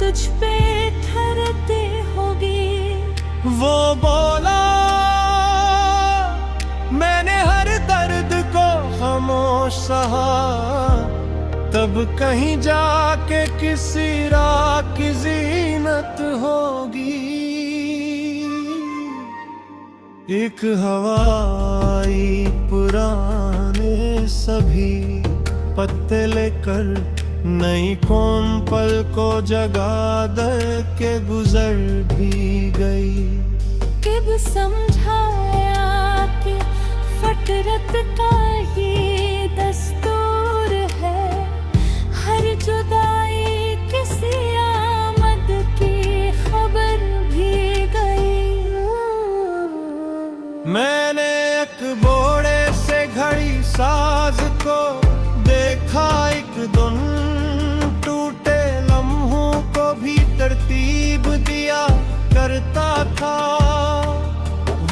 तुझ पे ठहरते होगी। वो बोला, मैंने हर दर्द को खामोश सहा, तब कहीं जाके किसी राह की ज़ीनत होगी। एक हवा आई पुराने सभी पत्ते लेकर, नई कौन पल को जगा दे के गुजर भी गई। कब समझाया कि फटरत का ये दस्तूर है, हर जुदाई किसी आमद की खबर भी गई। मैंने एक बोड़े से घड़ी साज को देखा एक दिन, टूटे लम्हों को भी तरतीब दिया करता था।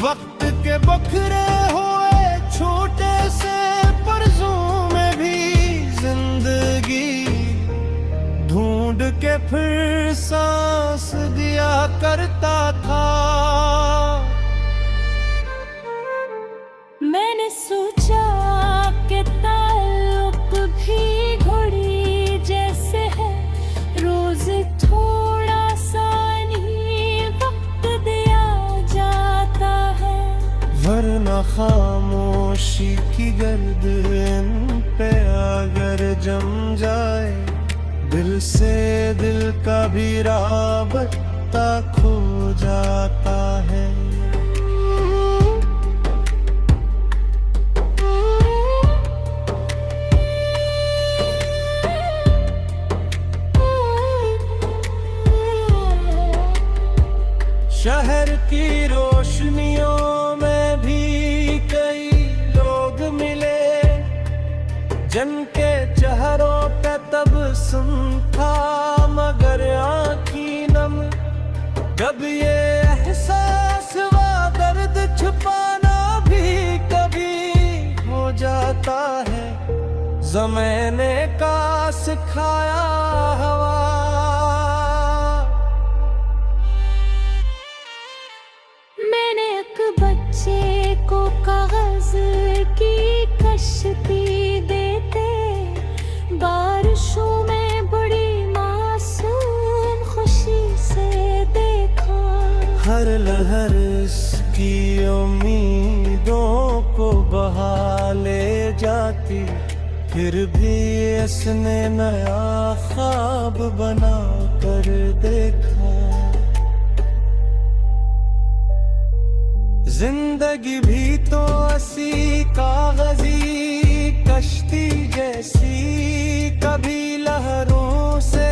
वक्त के बखरे हुए छोटे से पर्जों में भी जिंदगी ढूंढ के फिर सांस दिया करता था। मैंने सोचा कि ताल्लुक भी घड़ी जैसे है, रोज थोड़ा सा नहीं वक्त दिया जाता है। वरना खामोशी की गर्द इन पे अगर जम जाए, दिल से दिल का भी राबता खो जाता है। शहर की रोशनियों में भी कई लोग मिले, जिनके चेहरों पे तबस्सुम था मगर आँखी नम। जब ये एहसास हुआ दर्द छुपाना भी कभी हो जाता है, ज़माने का सिखाया हवा। बच्चे को कागज की कश्ती देते, बारिशों में बड़ी मासूम खुशी से देखा। हर लहर इसकी उम्मीदों को बहा ले जाती, फिर भी इसने नया ख्वाब बना कर देखा। जिंदगी भी तो ऐसी कागजी कश्ती जैसी, कभी लहरों से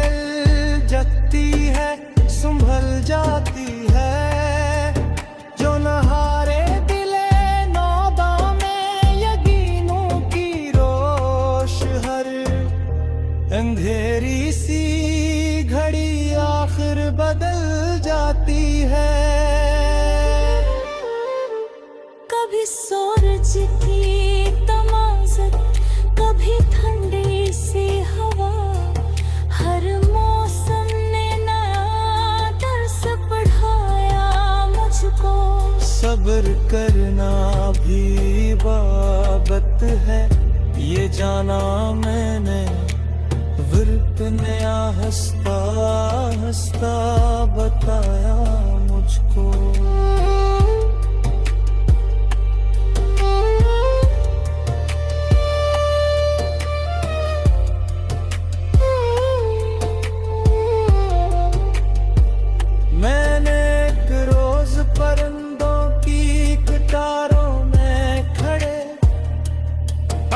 जगती है संभल जाती है। जो नहारे दिले नौबा में यकीनों की रोश, हर अंधेरी सी घड़ी आखिर बदल जाती है। कभी सूरज की तमाज़त, कभी ठंडी सी हवा, हर मौसम ने नया दर्स पढ़ाया मुझको। सब्र करना भी इबादत है, ये जाना मैंने। वक्त नया हंसता हंसता बताया मुझको।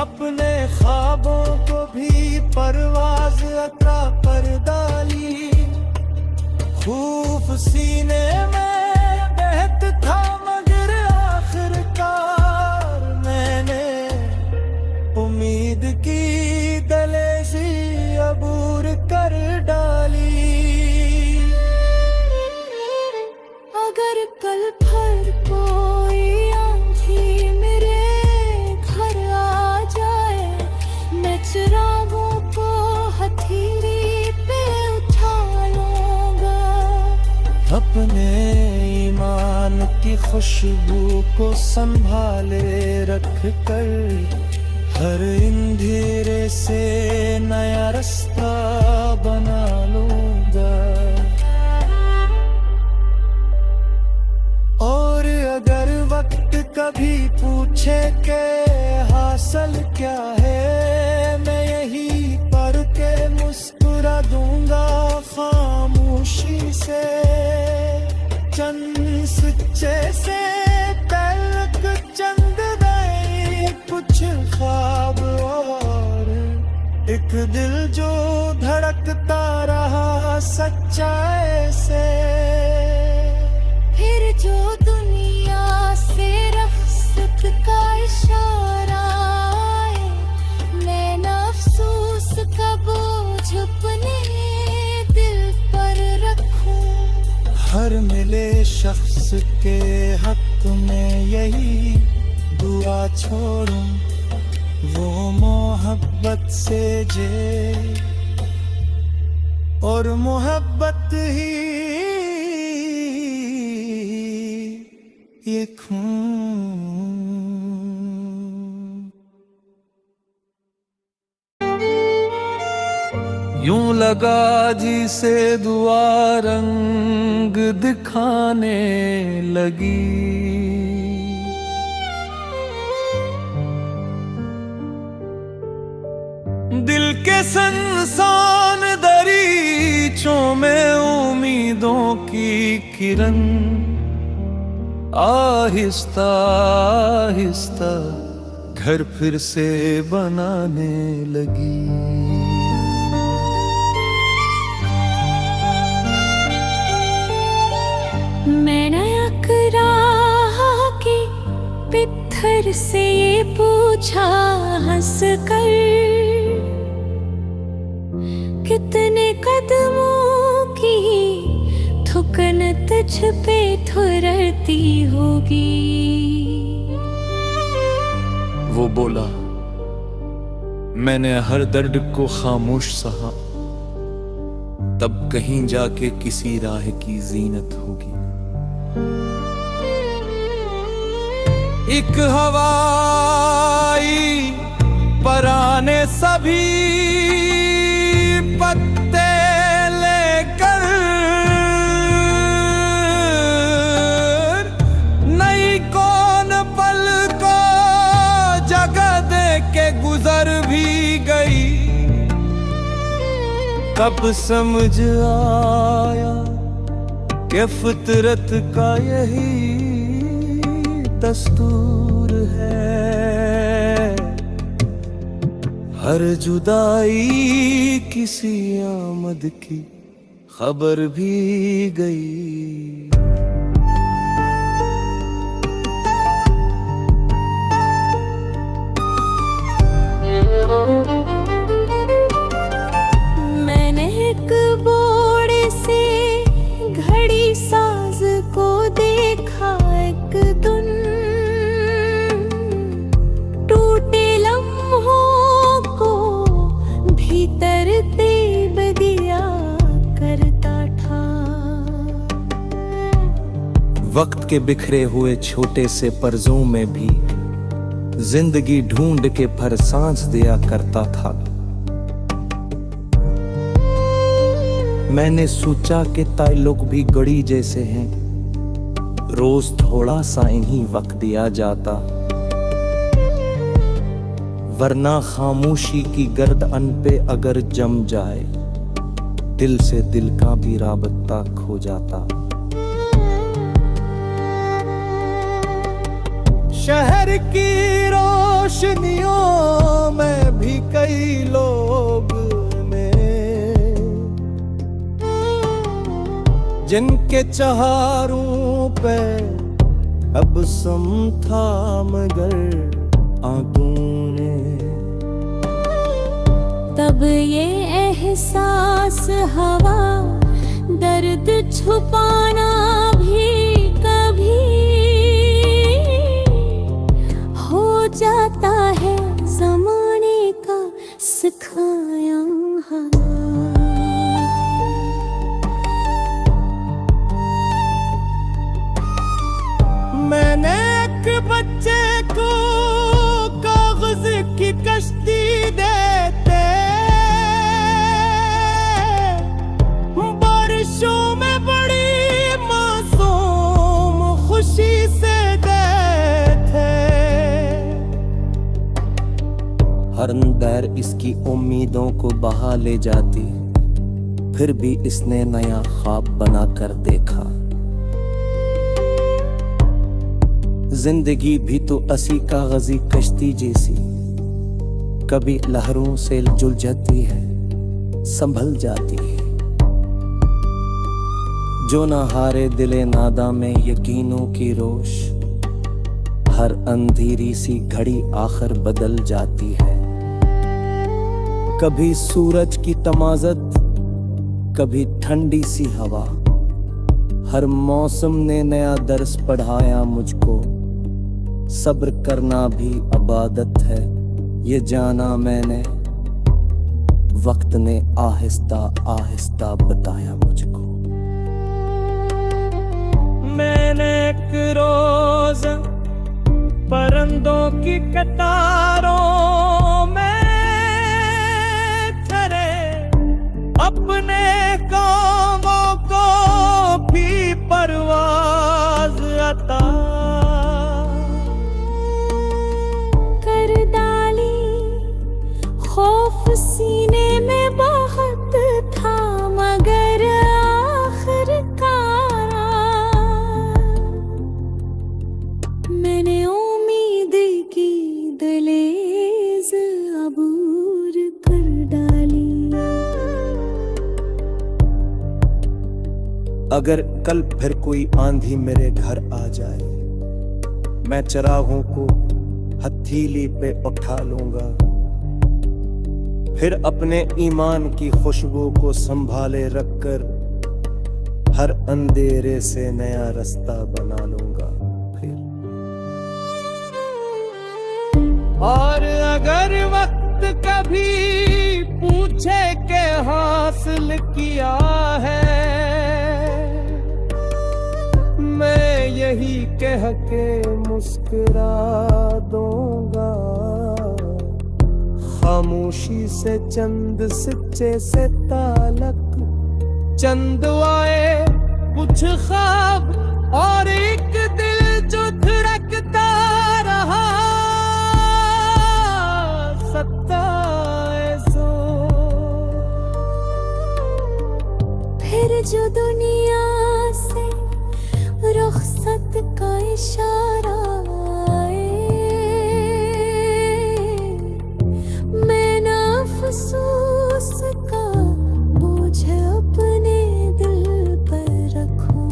अपने ख्वाबों को भी परवाज़ अता कर डाली, खूफ सीने में बहत था मगर आखिरकार मैंने उम्मीद की दलेसी अबूर कर डाली। अगर कल भर कोई आंधी मेरे घर आ जाए, मैं चिरागों को हथेली पे उठा लूं खुशबू को संभाले रख कर, हर अंधेरे से नया रास्ता बना लूंगा। और अगर वक्त कभी पूछे के हासिल क्या है, मैं यही पढ़ के मुस्कुरा दूंगा खामोशी से। चंद सच्चे से तलक चंद गए कुछ ख्वाब, और एक दिल जो धड़कता रहा सच्चाई से। फिर जो दुनिया से रफ्सत का इशारा आए, मैं अफसोस का बोझ अपने दिल पर रखूं। हर मिले शख्स के हक में यही दुआ छोड़ूं, वो मोहब्बत से जे और मोहब्बत ही ये खून। यूं लगा जी से दुआ रंग दिखाने लगी, दिल के संसान दरीचों में उम्मीदों की किरण आहिस्ता आहिस्ता घर फिर से बनाने लगी। मैंने अकराहा की पत्थर से ये पूछा हंस कर, कितने कदमों की थुकन तुझ पे थुरती होगी। वो बोला, मैंने हर दर्द को खामोश सहा, तब कहीं जाके किसी राह की जीनत होगी। एक हवाई पराने सभी पत्ते लेकर नई कौन पल को जगह दे के गुजर भी गई। तब समझ आया कि फितरत का यही दस्तूर है, हर जुदाई किसी आमद की खबर भी गई। मैंने एक बोड़े से घड़ी साज को देखा एक दिन, टूटे लम्हों को भीतर देव दिया करता था। वक्त के बिखरे हुए छोटे से पर्जों में भी जिंदगी ढूंढ के भर सांस दिया करता था। मैंने सोचा कि ताल्लुक भी गड़ी जैसे हैं, रोज थोड़ा सा इन्हीं वक्त दिया जाता, वरना खामोशी की गर्दन पे अगर जम जाए, दिल से दिल का भी राबता खो जाता। शहर की रोशनियों में भी कई लोग जिनके चहारों पे अब सम था, मगर आंखों ने तब ये एहसास हवा दर्द छुपाना भी कभी हो जाता है ज़माने का सिखाया हुआ। एक बच्चे को कागज की कश्ती देते, बारिशों में बड़ी मासूम खुशी से देते। हर अंधेर इसकी उम्मीदों को बहा ले जाती, फिर भी इसने नया ख्वाब बना कर देखा। जिंदगी भी तो असी कागजी कश्ती जैसी, कभी लहरों से जुलझती है, संभल जाती है। जो ना हारे दिले नादा में यकीनों की रोश, हर अंधेरी सी घड़ी आखिर बदल जाती है। कभी सूरज की तमाज़त, कभी ठंडी सी हवा, हर मौसम ने नया दर्स पढ़ाया मुझको। सब्र करना भी इबादत है, ये जाना मैंने, वक्त ने आहिस्ता आहिस्ता बताया मुझको। मैंने एक रोज परिंदों की कतारों में ठहरे, अपने कामों को भी परवाज अता कर डाली। खौफ सीने में बहुत था मगर आखिरकार मैंने उम्मीद की दहलीज अबूर कर डाली। अगर कल फिर कोई आंधी मेरे घर आ जाए, मैं चिरागों को हथेली पे उठा लूंगा, फिर अपने ईमान की खुशबू को संभाले रखकर हर अंधेरे से नया रास्ता बना लूंगा फिर। और अगर वक्त कभी पूछे के हासिल किया है, मैं यही कह के मुस्कुरा दूंगा, खामोशी से चंद सच्चे से तालक, चंद आए कुछ ख्वाब और एक दिल जो धड़कता रहा, सताए सो। फिर जो दुनिया से रुखसत का इशारा आए, मैं ना अफसोस का बोझ अपने दिल पर रखूं।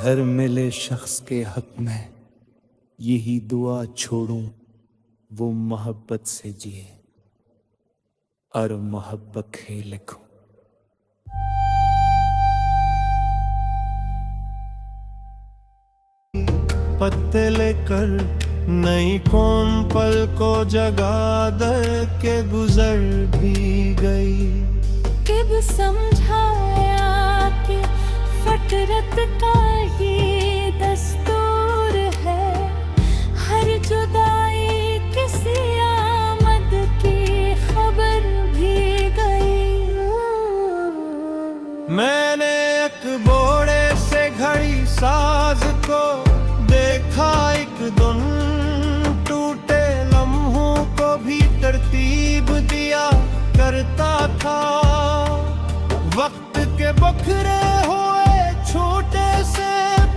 हर मिले शख्स के हक में यही दुआ छोड़ूं, वो मोहब्बत से जिए और मोहब्बत ही लिखूं। पत्ते लेकर नई कौन पल को जगा दर के गुजर भी गई। कब समझाया कि फतरत का ये दस्तूर है, हर जुदाई किसी आमद की खबर भी गई। मैंने एक बोड़े से घड़ी साज को देखा एक दिन, टूटे लम्हों को भी तरतीब दिया करता था। वक्त के बखरे हुए छोटे से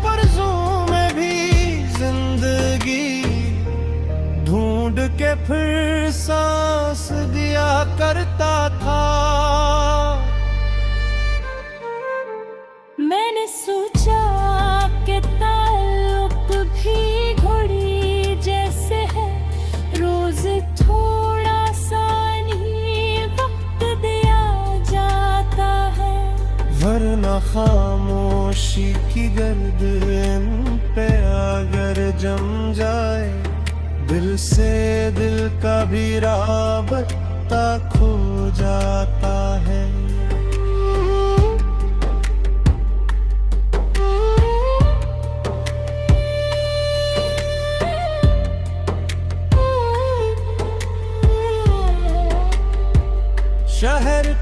पर्जों में भी जिंदगी ढूंढ के फिर सांस दिया करता था। मैंने सोचा कि ताल्लुक भी घड़ी जैसे है, रोज थोड़ा सा नहीं वक्त दिया जाता है। वरना खामोशी की गर्द इन पे अगर जम जाए, दिल से दिल का भी राबता खो जाता है।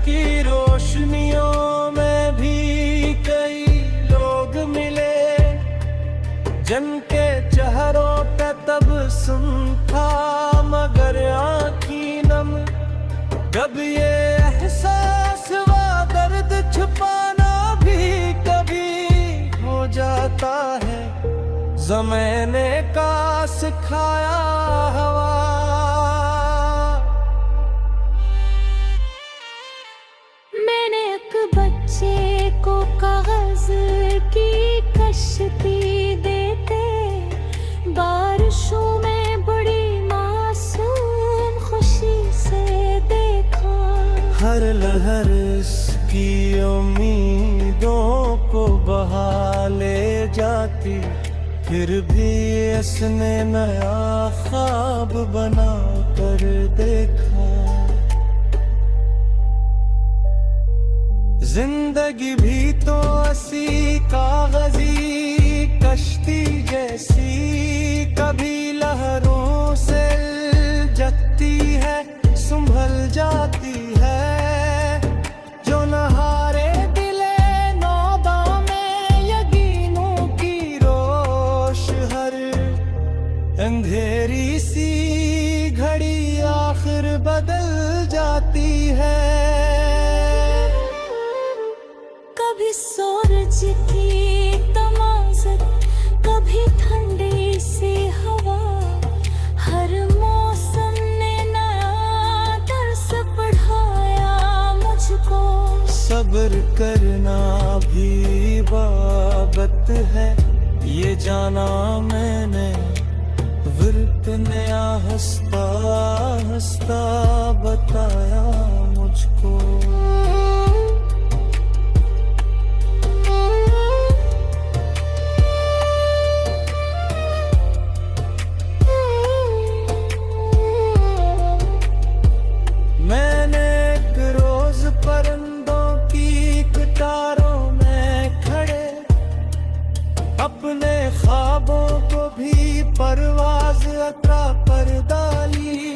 की रोशनियों में भी कई लोग मिले, जिनके चेहरों पे तबस्सुम था मगर आँखी नम। जब ये एहसास हुआ दर्द छुपाना भी कभी हो जाता है, ज़माने का सिखाया हवा। मैंने एक बच्चे को कागज की कश्ती देते बारिशों में बड़ी मासूम खुशी से देखा। हर लहर इसकी उम्मीदों को बहा ले जाती, फिर भी इसने नया ख्वाब बना कर देखा। जिंदगी भी तो ऐसी कागजी कश्ती जैसी, कभी लहरों से जगती है संभल जाती है। जो नहारे दिले नौदा में यकीनों की रोश, हर अंधेरी सी घड़ी आखिर बदल जाती है। कभी सूरज की तमाज़त, कभी ठंडी सी हवा, हर मौसम ने नया दर्स पढ़ाया मुझको। सब्र करना भी इबादत है, ये जाना मैंने। वक्त नया हंसता हंसता बताया मुझको। मैंने एक रोज परंदों की कतारों में खड़े अपने ख्वाबों को भी परवाज़ अता कर डाली।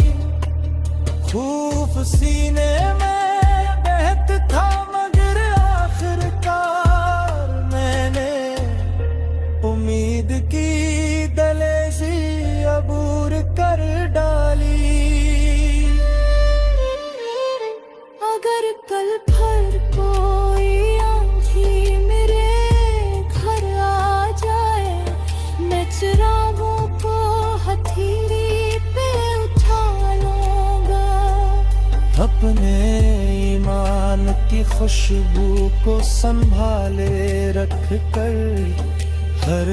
खूफ सीने में बहत था मगर आखिरकार मैंने उम्मीद की दलेज़ी अबूर कर डाली। अगर कल भर कोई आंधी मेरे घर आ जाए, मैं चिरागों को हथेली पे उठा लूंगा। अपने ईमान की खुशबू को संभाले रख कर हर